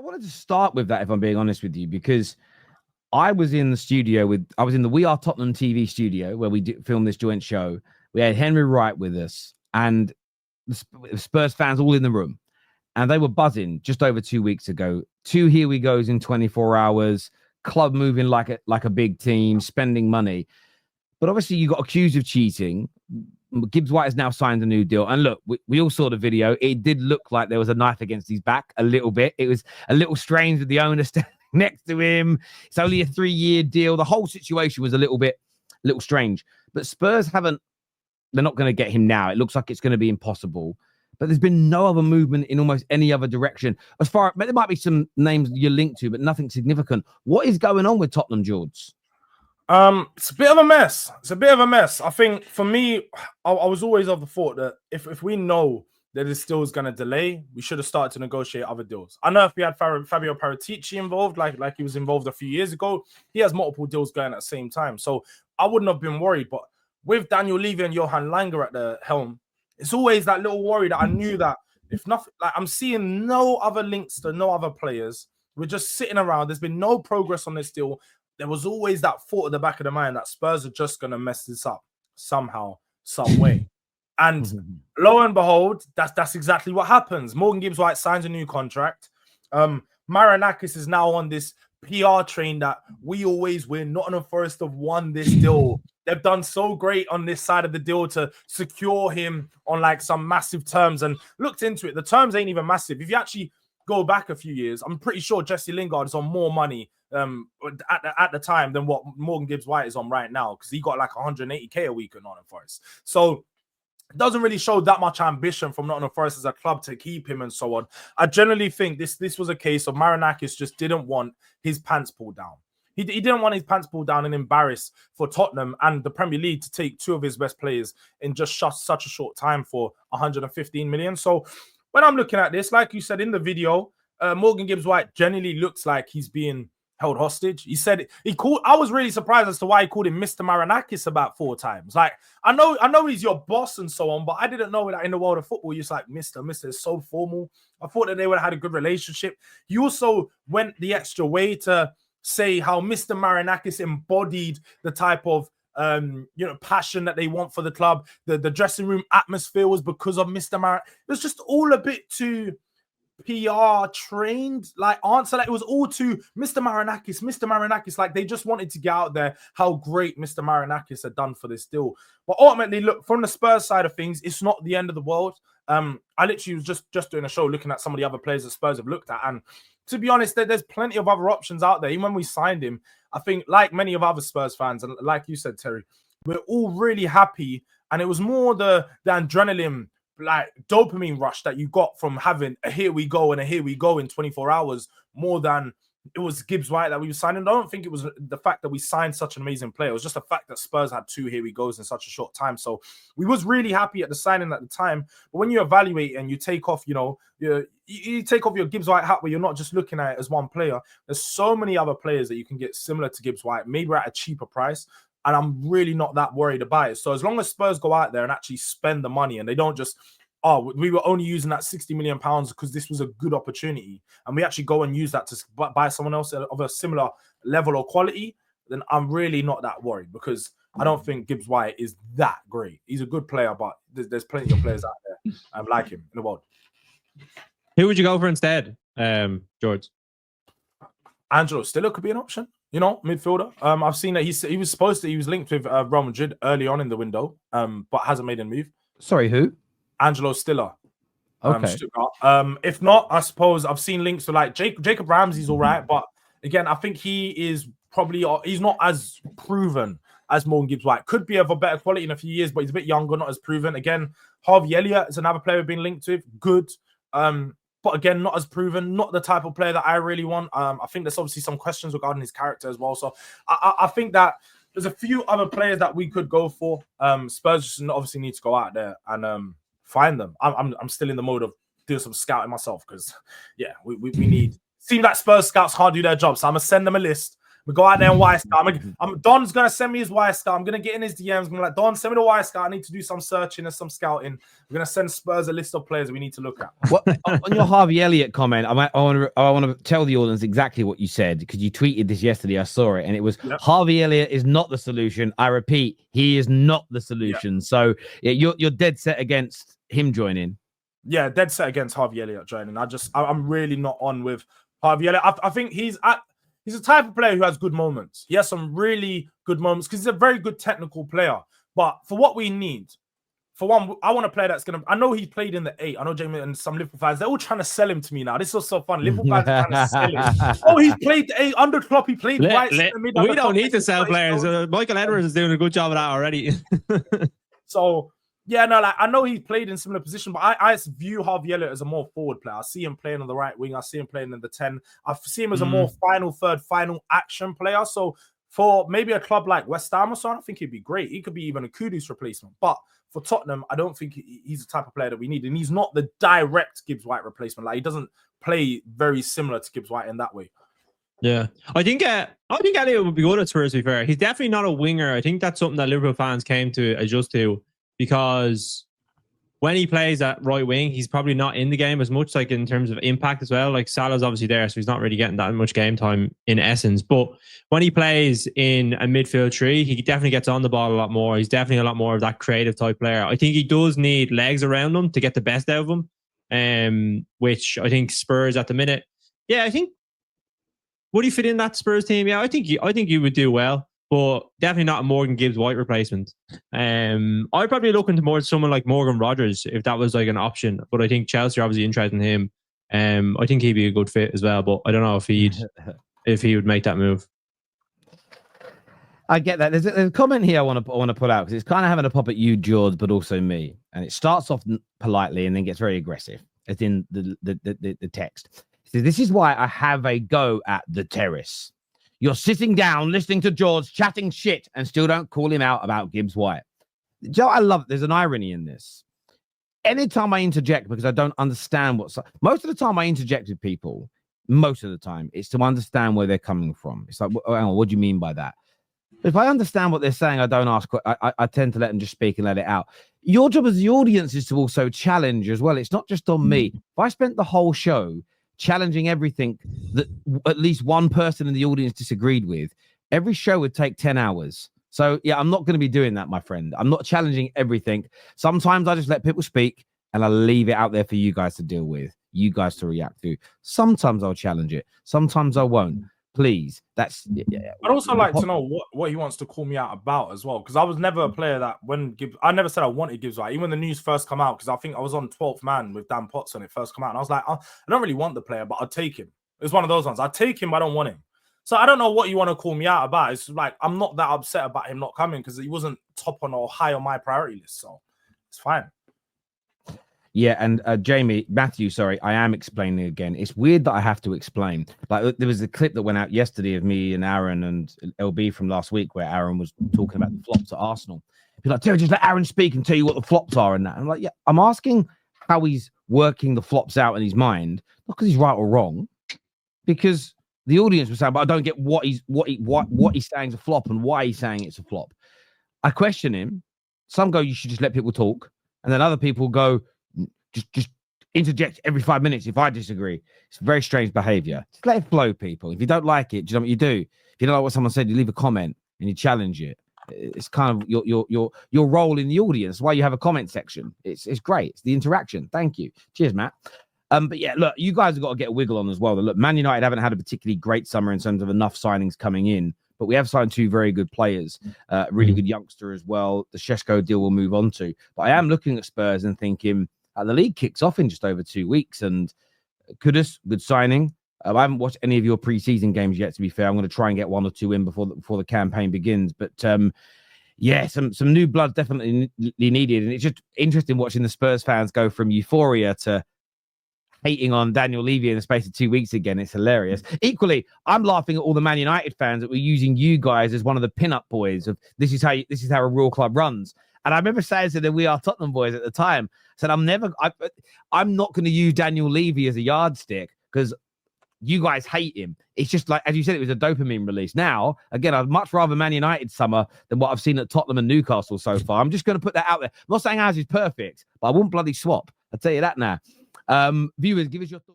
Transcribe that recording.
wanted to start with that, if I'm being honest with you, because I was in the We Are Tottenham TV studio where we filmed this joint show. We had Henry Wright with us and the Spurs fans all in the room. And they were buzzing just over 2 weeks ago. 2 here we goes in 24 hours, club moving like a big team, spending money. But obviously you got accused of cheating. Gibbs White has now signed a new deal. And look, we all saw the video. It did look like there was a knife against his back a little bit. It was a little strange with the owner standing next to him. It's only a 3-year deal. The whole situation was a little strange. But Spurs they're not going to get him now. It looks like it's going to be impossible. But there's been no other movement in almost any other direction. There might be some names you're linked to, but nothing significant. What is going on with Tottenham, George? It's a bit of a mess. I think for me, I was always of the thought that if we know that this deal is going to delay, we should have started to negotiate other deals. I know if we had Fabio Paratici involved, like he was involved a few years ago, he has multiple deals going at the same time. So I wouldn't have been worried. But with Daniel Levy and Johan Langer at the helm, it's always that little worry that I knew that if nothing, like I'm seeing no other links to no other players. We're just sitting around. There's been no progress on this deal. There was always that thought at the back of the mind that Spurs are just going to mess this up somehow, some way. And lo and behold, that's exactly what happens. Morgan Gibbs-White signs a new contract. Marinakis is now on this PR train that we always win. Nottingham Forest have won this deal. They've done so great on this side of the deal to secure him on like some massive terms, and looked into it. The terms ain't even massive. If you actually go back a few years, I'm pretty sure Jesse Lingard is on more money at the time than what Morgan Gibbs-White is on right now, because he got like 180k a week at Nottingham Forest. So it doesn't really show that much ambition from Nottingham Forest as a club to keep him and so on. I generally think this was a case of Marinakis just didn't want his pants pulled down. He didn't want his pants pulled down and embarrassed for Tottenham and the Premier League to take 2 of his best players in just such a short time for 115 million. So when I'm looking at this, like you said in the video, Morgan Gibbs-White generally looks like he's being held hostage. He said I was really surprised as to why he called him Mr. Marinakis about 4 times. Like, I know he's your boss and so on, but I didn't know that in the world of football, you're just like, Mr. is so formal. I thought that they would have had a good relationship. He also went the extra way to say how Mr. Marinakis embodied the type of passion that they want for the club. The dressing room atmosphere was because of Mr. Marinakis. It was just all a bit too PR trained, like answer. Like it was all to Mr. Marinakis. Like they just wanted to get out there how great Mr. Marinakis had done for this deal. But ultimately, look, from the Spurs side of things, it's not the end of the world. I literally was just doing a show looking at some of the other players that Spurs have looked at, and to be honest, there's plenty of other options out there. Even when we signed him, I think like many of other Spurs fans, and like you said, Terry, we're all really happy. And it was more the adrenaline, like dopamine rush that you got from having a here we go and a here we go in 24 hours, more than it was Gibbs-White that we were signing. I don't think it was the fact that we signed such an amazing player. It was just the fact that Spurs had 2 here we goes in such a short time. So we was really happy at the signing at the time. But when you evaluate and you take off, you take off your Gibbs-White hat where you're not just looking at it as one player. There's so many other players that you can get similar to Gibbs-White, maybe at a cheaper price. And I'm really not that worried about it. So as long as Spurs go out there and actually spend the money and they don't just, we were only using that £60 million because this was a good opportunity, and we actually go and use that to buy someone else of a similar level or quality, then I'm really not that worried, because I don't think Gibbs-White is that great. He's a good player, but there's plenty of players out there like him in the world. Who would you go for instead, George? Angelo Stiller could be an option, midfielder. I've seen that he was linked with Real Madrid early on in the window, but hasn't made a move. Sorry, who? Angelo Stiller. Okay. If not, I suppose I've seen links to like Jacob Ramsey's all right, but again, I think he is probably he's not as proven as Morgan Gibbs-White. Could be of a better quality in a few years, but he's a bit younger, not as proven. Again, Harvey Elliott is another player we've been linked with. Good. But again, not as proven, not the type of player that I really want. I think there's obviously some questions regarding his character as well. So I think that there's a few other players that we could go for. Spurs just obviously need to go out there and find them. I'm still in the mode of doing some scouting myself, because we need. Seems like Spurs scouts can't do their job, so I'm gonna send them a list We go out there and Wisecard. Don's gonna send me his Wisecard. I'm gonna get in his DMs. I'm gonna like, Don, send me the Wisecard. I need to do some searching and some scouting. We're gonna send Spurs a list of players we need to look at. Well, on your Harvey Elliott comment, I want to tell the audience exactly what you said, because you tweeted this yesterday. I saw it, and it was Harvey Elliott is not the solution. I repeat, he is not the solution. So you're dead set against him joining. Yeah, dead set against Harvey Elliott joining. I'm really not on with Harvey Elliott. I think he's a type of player who has good moments. He has some really good moments because he's a very good technical player. But for what we need, for one, I want a player that's going to... I know he played in the 8. I know Jamie and some Liverpool fans, they're all trying to sell him to me now. This is so fun. Liverpool fans are trying to sell him. Oh, he's played the 8 under Klopp. He played right. We don't need to sell players. Michael Edwards is doing a good job of that already. So, yeah, no, like I know he played in similar position, but I view Harvey Elliott as a more forward player. I see him playing on the right wing. I see him playing in the 10. I see him as a more final third, final action player. So for maybe a club like West Ham or so, I think he'd be great. He could be even a Kudus replacement. But for Tottenham, I don't think he's the type of player that we need. And he's not the direct Gibbs White replacement. Like, he doesn't play very similar to Gibbs White in that way. Yeah, I think Elliott would be good at Spurs, to be fair. He's definitely not a winger. I think that's something that Liverpool fans came to adjust to, because when he plays at right wing, he's probably not in the game as much, like in terms of impact as well. Like Salah's obviously there, so he's not really getting that much game time in essence. But when he plays in a midfield three, he definitely gets on the ball a lot more. He's definitely a lot more of that creative type player. I think he does need legs around him to get the best out of him, which I think Spurs at the minute. Yeah, I think, would he fit in that Spurs team? Yeah, I think he would do well, but definitely not a Morgan Gibbs White replacement. I'd probably look into more someone like Morgan Rogers if that was like an option. But I think Chelsea are obviously interested in him. I think he'd be a good fit as well, but I don't know if he would make that move. I get that. There's a comment here I want to put out, because it's kind of having a pop at you, George, but also me. And it starts off politely and then gets very aggressive, as in the text. So this is why I have a go at the Terrace. You're sitting down, listening to George chatting shit, and still don't call him out about Gibbs White. Joe, I love it. There's an irony in this. Anytime I interject, because I don't understand most of the time I interject with people, most of the time, it's to understand where they're coming from. It's like, hang on, what do you mean by that? If I understand what they're saying, I don't ask. I tend to let them just speak and let it out. Your job as the audience is to also challenge as well. It's not just on me. If I spent the whole show challenging everything that at least one person in the audience disagreed with, every show would take 10 hours. So yeah, I'm not going to be doing that, my friend. I'm not challenging everything. Sometimes I just let people speak and I leave it out there for you guys to deal with, you guys to react to. Sometimes I'll challenge it. Sometimes I won't. Please. That's... Yeah. I'd also like to know what he wants to call me out about as well, because I was never a player that I never said I wanted Gibbs White. Even when the news first come out, because I think I was on 12th man with Dan Potts when it first come out, and I was like, I don't really want the player, but I'll take him. It's one of those ones. I'll take him, but I don't want him. So I don't know what you want to call me out about. It's like, I'm not that upset about him not coming, because he wasn't top on or high on my priority list. So it's fine. Yeah, and Matthew, sorry, I am explaining again. It's weird that I have to explain. Like, there was a clip that went out yesterday of me and Aaron and LB from last week, where Aaron was talking about the flops at Arsenal. He's like, Terry, just let Aaron speak and tell you what the flops are and that. I'm like, yeah, I'm asking how he's working the flops out in his mind, not because he's right or wrong, because the audience was saying, but I don't get what he's saying is a flop and why he's saying it's a flop. I question him. Some go, you should just let people talk, and then other people go, just interject every 5 minutes if I disagree. It's very strange behavior. Just let it flow, people. If you don't like it, do you know what you do? If you don't like what someone said, you leave a comment and you challenge it. It's kind of your role in the audience. Why you have a comment section. It's great. It's the interaction. Thank you. Cheers, Matt. But yeah, look, you guys have got to get a wiggle on as well. Look, Man United haven't had a particularly great summer in terms of enough signings coming in, but we have signed 2 very good players, really good youngster as well. The Šeško deal we'll move on to. But I am looking at Spurs and thinking, the league kicks off in just over 2 weeks, and Kudus, good signing. I haven't watched any of your preseason games yet, to be fair. I'm going to try and get 1 or 2 in before the campaign begins. But yeah, some new blood definitely needed. And it's just interesting watching the Spurs fans go from euphoria to hating on Daniel Levy in the space of 2 weeks again. It's hilarious. Equally, I'm laughing at all the Man United fans that were using you guys as one of the pin-up boys of this is how a real club runs. And I remember saying to the We Are Tottenham boys at the time, I said, I'm not going to use Daniel Levy as a yardstick, because you guys hate him. It's just like, as you said, it was a dopamine release. Now, again, I'd much rather Man United summer than what I've seen at Tottenham and Newcastle so far. I'm just going to put that out there. I'm not saying ours is perfect, but I wouldn't bloody swap. I'll tell you that now. Viewers, give us your thoughts.